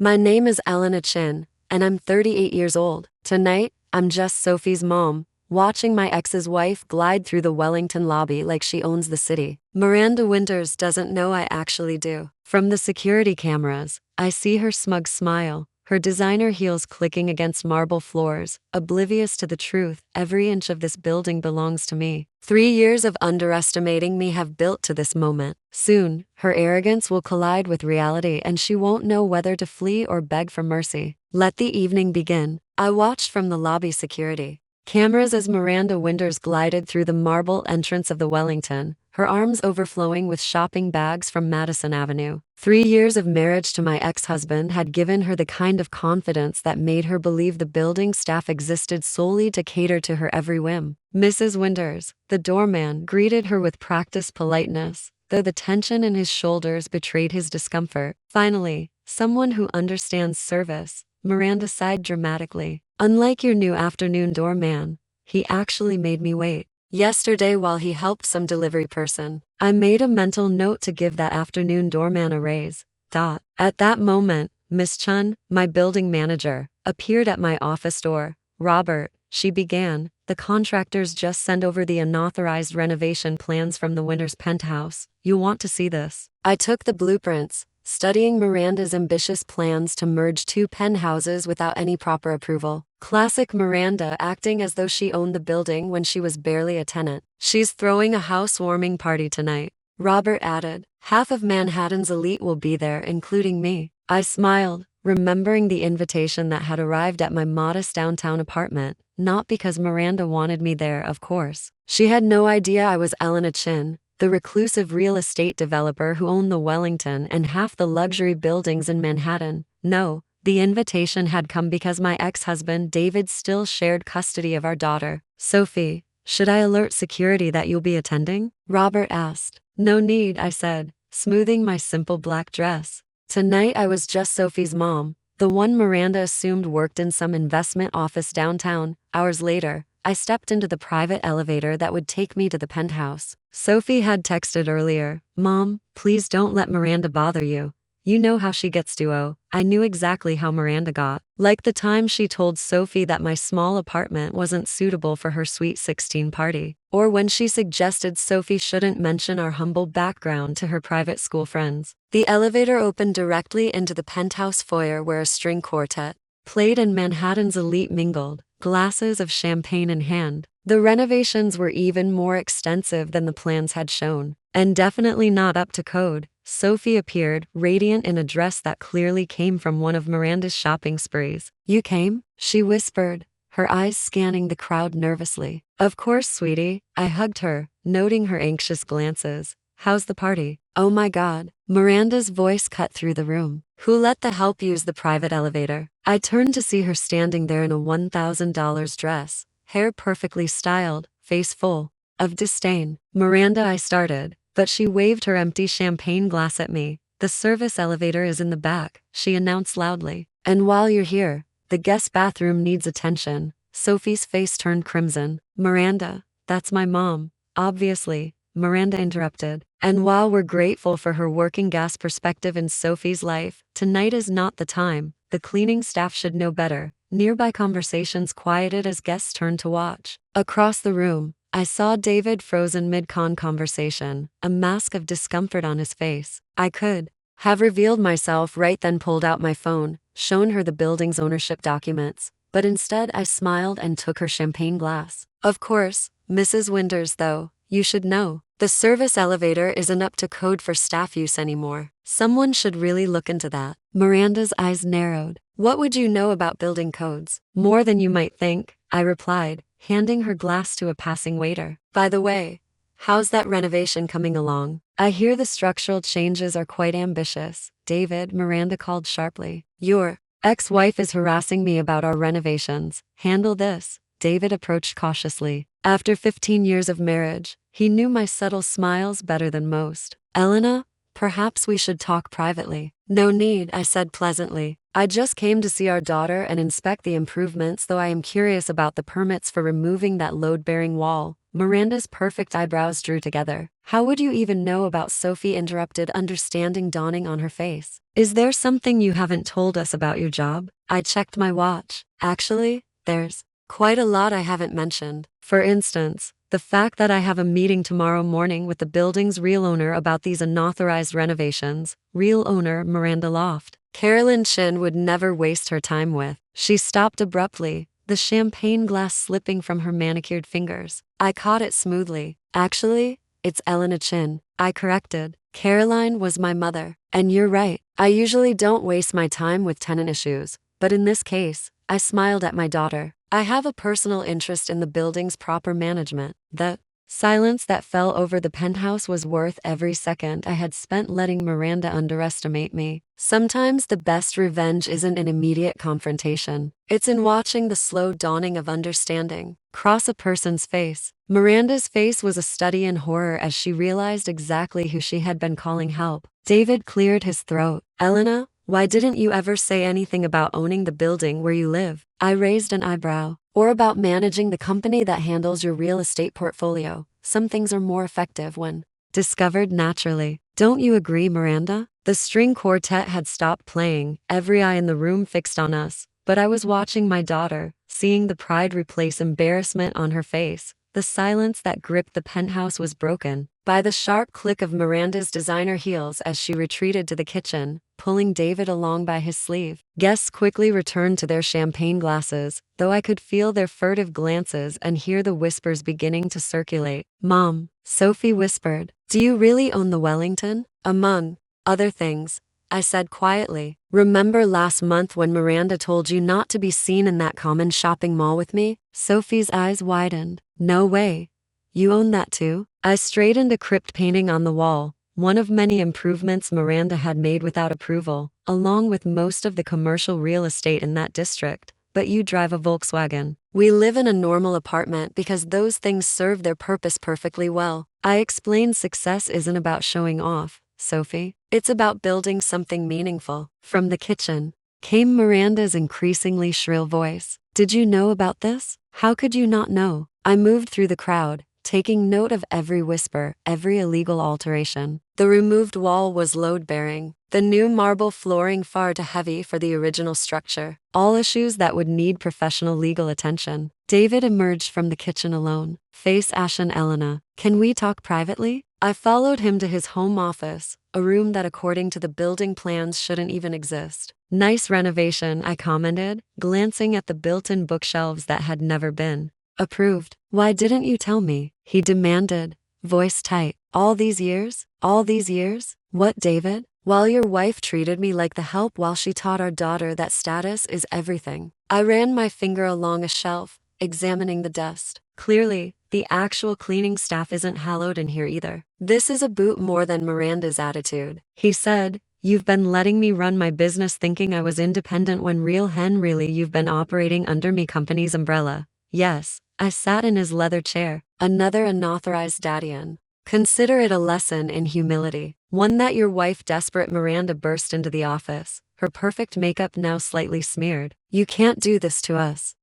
My name is Elena Chin, and I'm 38 years old. Tonight, I'm just Sophie's mom, watching my ex's wife glide through the Wellington lobby like she owns the city. Miranda Winters doesn't know I actually do. From the security cameras, I see her smug smile, her designer heels clicking against marble floors, oblivious to the truth. Every inch of this building belongs to me. 3 years of underestimating me have built to this moment. Soon, her arrogance will collide with reality and she won't know whether to flee or beg for mercy. Let the evening begin. I watched from the lobby security cameras as Miranda Winters glided through the marble entrance of the Wellington, her arms overflowing with shopping bags from Madison Avenue. 3 years of marriage to my ex-husband had given her the kind of confidence that made her believe the building staff existed solely to cater to her every whim. Mrs. Winters, the doorman, greeted her with practiced politeness, though the tension in his shoulders betrayed his discomfort. Finally, someone who understands service, Miranda sighed dramatically. Unlike your new afternoon doorman, he actually made me wait. Yesterday while he helped some delivery person, I made a mental note to give that afternoon doorman a raise. At that moment, Miss Chun, my building manager, appeared at my office door. Robert, she began, the contractors just sent over the unauthorized renovation plans from the Winters penthouse. You want to see this? I took the blueprints, studying Miranda's ambitious plans to merge two penthouses without any proper approval. Classic Miranda, acting as though she owned the building when she was barely a tenant. She's throwing a housewarming party tonight, Robert added. Half of Manhattan's elite will be there, including me. I smiled, remembering the invitation that had arrived at my modest downtown apartment, not because Miranda wanted me there, of course. She had no idea I was Elena Chin, the reclusive real estate developer who owned the Wellington and half the luxury buildings in Manhattan. No, the invitation had come because my ex-husband David still shared custody of our daughter, Sophie. Should I alert security that you'll be attending? Robert asked. No need, I said, smoothing my simple black dress. Tonight I was just Sophie's mom, the one Miranda assumed worked in some investment office downtown. Hours later, I stepped into the private elevator that would take me to the penthouse. Sophie had texted earlier, Mom, please don't let Miranda bother you. You know how she gets to. I knew exactly how Miranda got. Like the time she told Sophie that my small apartment wasn't suitable for her sweet 16 party. Or when she suggested Sophie shouldn't mention our humble background to her private school friends. The elevator opened directly into the penthouse foyer where a string quartet played and Manhattan's elite mingled, glasses of champagne in hand. The renovations were even more extensive than the plans had shown, and definitely not up to code. Sophie appeared, radiant in a dress that clearly came from one of Miranda's shopping sprees. You came? She whispered, her eyes scanning the crowd nervously. Of course, sweetie, I hugged her, noting her anxious glances. How's the party? Oh my God. Miranda's voice cut through the room. Who let the help use the private elevator? I turned to see her standing there in a $1,000 dress, hair perfectly styled, face full of disdain. Miranda, I started, but she waved her empty champagne glass at me. The service elevator is in the back, she announced loudly. And while you're here, the guest bathroom needs attention. Sophie's face turned crimson. Miranda, that's my mom, obviously, Miranda interrupted. And while we're grateful for her working gas perspective in Sophie's life, tonight is not the time. The cleaning staff should know better. Nearby conversations quieted as guests turned to watch. Across the room, I saw David frozen mid-con conversation, a mask of discomfort on his face. I could have revealed myself right then, pulled out my phone, shown her the building's ownership documents, but instead I smiled and took her champagne glass. Of course, Mrs. Winters, though, you should know, the service elevator isn't up to code for staff use anymore. Someone should really look into that. Miranda's eyes narrowed. What would you know about building codes? More than you might think, I replied, handing her glass to a passing waiter. By the way, how's that renovation coming along? I hear the structural changes are quite ambitious. David, Miranda called sharply. Your ex-wife is harassing me about our renovations. Handle this. David approached cautiously. After 15 years of marriage, he knew my subtle smiles better than most. Elena, perhaps we should talk privately. No need, I said pleasantly. I just came to see our daughter and inspect the improvements, though I am curious about the permits for removing that load-bearing wall. Miranda's perfect eyebrows drew together. How would you even know about Sophie? Interrupted, understanding dawning on her face. Is there something you haven't told us about your job? I checked my watch. Actually, there's quite a lot I haven't mentioned. For instance, the fact that I have a meeting tomorrow morning with the building's real owner about these unauthorized renovations. Real owner Miranda Loft. Carolyn Chin would never waste her time with. She stopped abruptly, the champagne glass slipping from her manicured fingers. I caught it smoothly. Actually, it's Elena Chin, I corrected. Caroline was my mother. And you're right, I usually don't waste my time with tenant issues. But in this case, I smiled at my daughter. I have a personal interest in the building's proper management. The silence that fell over the penthouse was worth every second I had spent letting Miranda underestimate me. Sometimes the best revenge isn't an immediate confrontation. It's in watching the slow dawning of understanding cross a person's face. Miranda's face was a study in horror as she realized exactly who she had been calling help. David cleared his throat. Elena, why didn't you ever say anything about owning the building where you live? I raised an eyebrow. Or about managing the company that handles your real estate portfolio. Some things are more effective when discovered naturally. Don't you agree, Miranda? The string quartet had stopped playing, every eye in the room fixed on us. But I was watching my daughter, seeing the pride replace embarrassment on her face. The silence that gripped the penthouse was broken by the sharp click of Miranda's designer heels as she retreated to the kitchen, pulling David along by his sleeve. Guests quickly returned to their champagne glasses, though I could feel their furtive glances and hear the whispers beginning to circulate. Mom, Sophie whispered, do you really own the Wellington? Among other things, I said quietly. Remember last month when Miranda told you not to be seen in that common shopping mall with me? Sophie's eyes widened. No way. You own that too? I straightened a crypt painting on the wall, one of many improvements Miranda had made without approval, along with most of the commercial real estate in that district. But you drive a Volkswagen. We live in a normal apartment because those things serve their purpose perfectly well. I explained success isn't about showing off, Sophie. It's about building something meaningful. From the kitchen came Miranda's increasingly shrill voice. Did you know about this? How could you not know? I moved through the crowd, taking note of every whisper, every illegal alteration. The removed wall was load-bearing, the new marble flooring far too heavy for the original structure. All issues that would need professional legal attention. David emerged from the kitchen alone, face ashen. Elena, can we talk privately? I followed him to his home office, a room that according to the building plans shouldn't even exist. Nice renovation, I commented, glancing at the built-in bookshelves that had never been approved. Why didn't you tell me? He demanded, voice tight. All these years? All these years? What, David? While your wife treated me like the help while she taught our daughter that status is everything. I ran my finger along a shelf, examining the dust. Clearly, the actual cleaning staff isn't hallowed in here either. This is a boot more than Miranda's attitude. He said, you've been letting me run my business thinking I was independent when really you've been operating under me company's umbrella. Yes, I sat in his leather chair, another unauthorized daddian. Consider it a lesson in humility, one that your wife desperate. Miranda burst into the office, her perfect makeup now slightly smeared. You can't do this to us.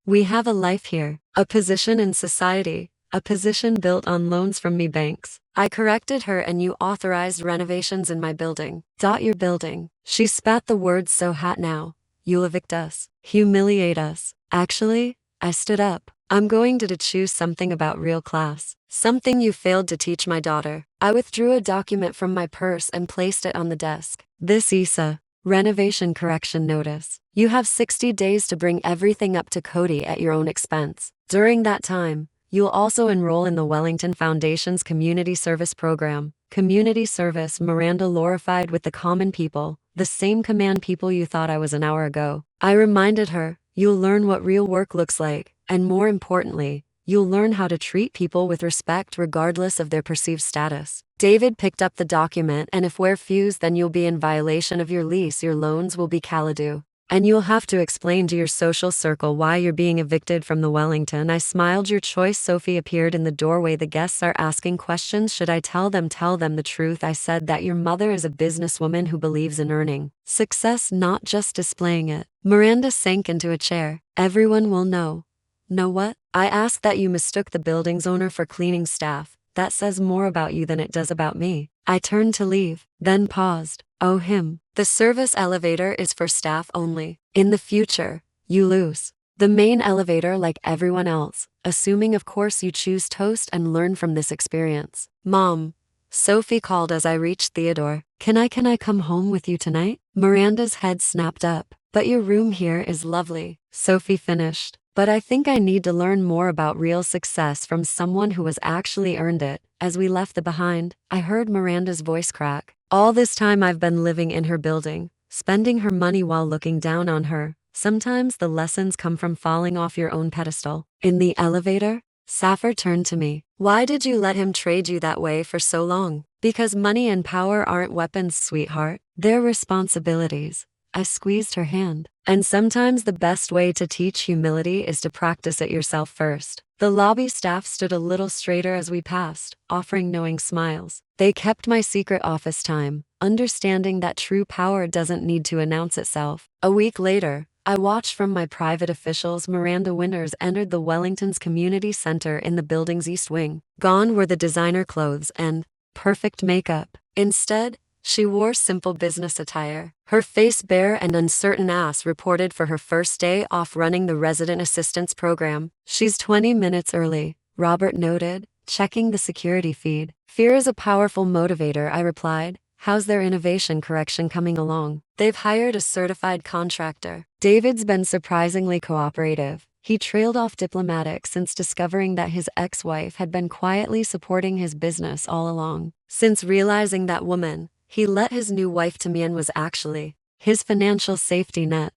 We have a life here, a position in society, a position built on loans from me banks. I corrected her and you authorized renovations in my building. Your building. She spat the words so hot now. You'll evict us, humiliate us. Actually, I stood up. I'm going to choose something about real class. Something you failed to teach my daughter. I withdrew a document from my purse and placed it on the desk. This ISA, renovation correction notice. You have 60 days to bring everything up to Cody at your own expense. During that time, you'll also enroll in the Wellington Foundation's community service program. Community service, Miranda glorified with the common people, the same command people you thought I was an hour ago. I reminded her, you'll learn what real work looks like, and more importantly, you'll learn how to treat people with respect regardless of their perceived status. David picked up the document, and if we're refused, then you'll be in violation of your lease. Your loans will be CALIDU. And you'll have to explain to your social circle why you're being evicted from the Wellington. I smiled. Your choice. Sophie appeared in the doorway. The guests are asking questions. Should I tell them the truth? I said that your mother is a businesswoman who believes in earning success, not just displaying it. Miranda sank into a chair. Everyone will know. Know what? I asked that you mistook the building's owner for cleaning staff. That says more about you than it does about me. I turned to leave, then paused. Oh, him. The service elevator is for staff only. In the future, you lose the main elevator like everyone else, assuming of course you choose toast and learn from this experience. Mom. Sophie called as I reached Theodore. Can I come home with you tonight? Miranda's head snapped up. But your room here is lovely, Sophie finished. But I think I need to learn more about real success from someone who has actually earned it. As we left the behind, I heard Miranda's voice crack. All this time I've been living in her building, spending her money while looking down on her. Sometimes the lessons come from falling off your own pedestal. In the elevator, Saffir turned to me. Why did you let him trade you that way for so long? Because money and power aren't weapons, sweetheart. They're responsibilities. I squeezed her hand. And sometimes the best way to teach humility is to practice it yourself first. The lobby staff stood a little straighter as we passed, offering knowing smiles. They kept my secret office time, understanding that true power doesn't need to announce itself. A week later, I watched from my private officials. Miranda Winters entered the Wellington's community center in the building's east wing. Gone were the designer clothes and perfect makeup. Instead, she wore simple business attire, her face bare and uncertain as reported for her first day off running the resident assistance program. She's 20 minutes early, Robert noted, checking the security feed. Fear is a powerful motivator, I replied. How's their innovation correction coming along? They've hired a certified contractor. David's been surprisingly cooperative. He trailed off diplomatic since discovering that his ex-wife had been quietly supporting his business all along. Since realizing that woman he let his new wife to me and was actually his financial safety net.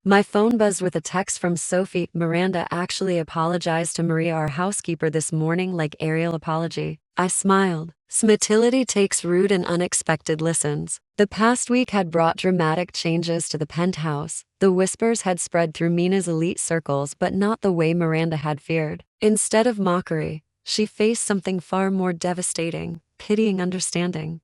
My phone buzzed with a text from Sophie. Miranda actually apologized to Maria, our housekeeper, this morning like Ariel apology. I smiled. Smatility takes rude and unexpected listens. The past week had brought dramatic changes to the penthouse. The whispers had spread through Mina's elite circles, but not the way Miranda had feared. Instead of mockery, she faced something far more devastating, pitying understanding.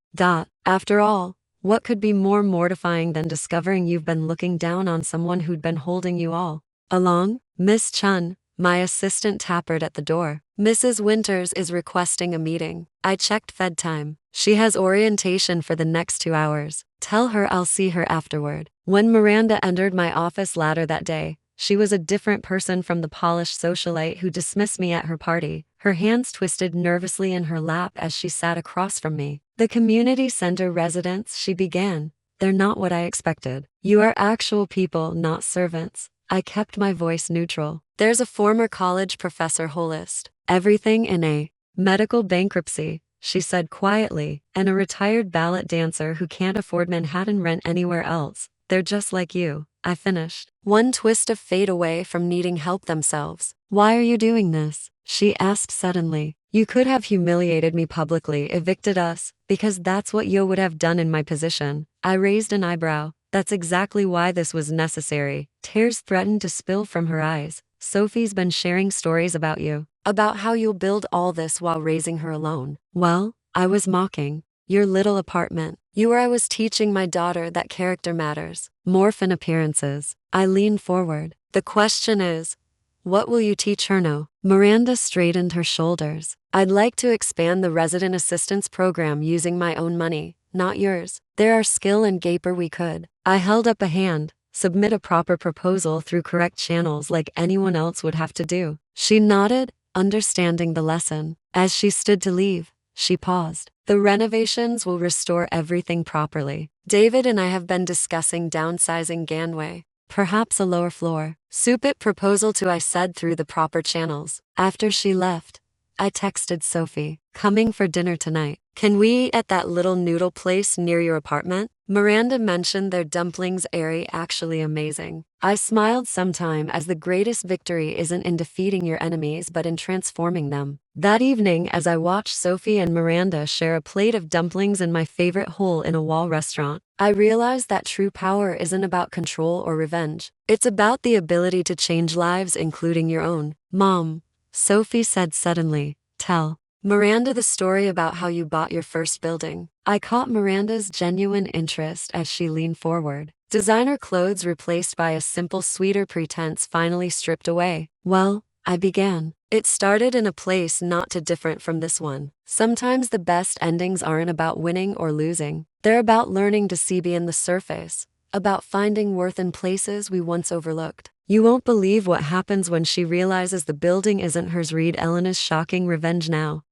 After all, what could be more mortifying than discovering you've been looking down on someone who'd been holding you all along? Miss Chun, my assistant, tapped at the door. Mrs. Winters is requesting a meeting. I checked Fed time. She has orientation for the next 2 hours. Tell her I'll see her afterward. When Miranda entered my office later that day, she was a different person from the polished socialite who dismissed me at her party. Her hands twisted nervously in her lap as she sat across from me. The community center residents, she began. They're not what I expected. You are actual people, not servants. I kept my voice neutral. There's a former college professor holist. Everything in a medical bankruptcy, she said quietly, and a retired ballet dancer who can't afford Manhattan rent anywhere else. They're just like you, I finished. One twist of fate away from needing help themselves. Why are you doing this? She asked suddenly. You could have humiliated me publicly, evicted us, because that's what you would have done in my position. I raised an eyebrow. That's exactly why this was necessary. Tears threatened to spill from her eyes. Sophie's been sharing stories about you, about how you'll build all this while raising her alone. Well, I was mocking. Your little apartment. You where I was teaching my daughter that character matters. Morph in appearances. I leaned forward. The question is, what will you teach her now? Miranda straightened her shoulders. I'd like to expand the resident assistance program using my own money, not yours. There are skill and gaper we could. I held up a hand. Submit a proper proposal through correct channels like anyone else would have to do. She nodded, understanding the lesson. As she stood to leave, she paused. The renovations will restore everything properly. David and I have been discussing downsizing Ganway. Perhaps a lower floor. Soup it proposal to, I said through the proper channels. After she left, I texted Sophie. Coming for dinner tonight. Can we eat at that little noodle place near your apartment? Miranda mentioned their dumplings airy actually amazing. I smiled sometime as the greatest victory isn't in defeating your enemies but in transforming them. That evening as I watched Sophie and Miranda share a plate of dumplings in my favorite hole-in-a-wall restaurant, I realized that true power isn't about control or revenge. It's about the ability to change lives, including your own. Mom, Sophie said suddenly, tell Miranda the story about how you bought your first building. I caught Miranda's genuine interest as she leaned forward. Designer clothes replaced by a simple, sweeter pretense finally stripped away. Well, I began. It started in a place not too different from this one. Sometimes the best endings aren't about winning or losing. They're about learning to see beyond the surface, about finding worth in places we once overlooked. You won't believe what happens when she realizes the building isn't hers. Read Elena's shocking revenge now.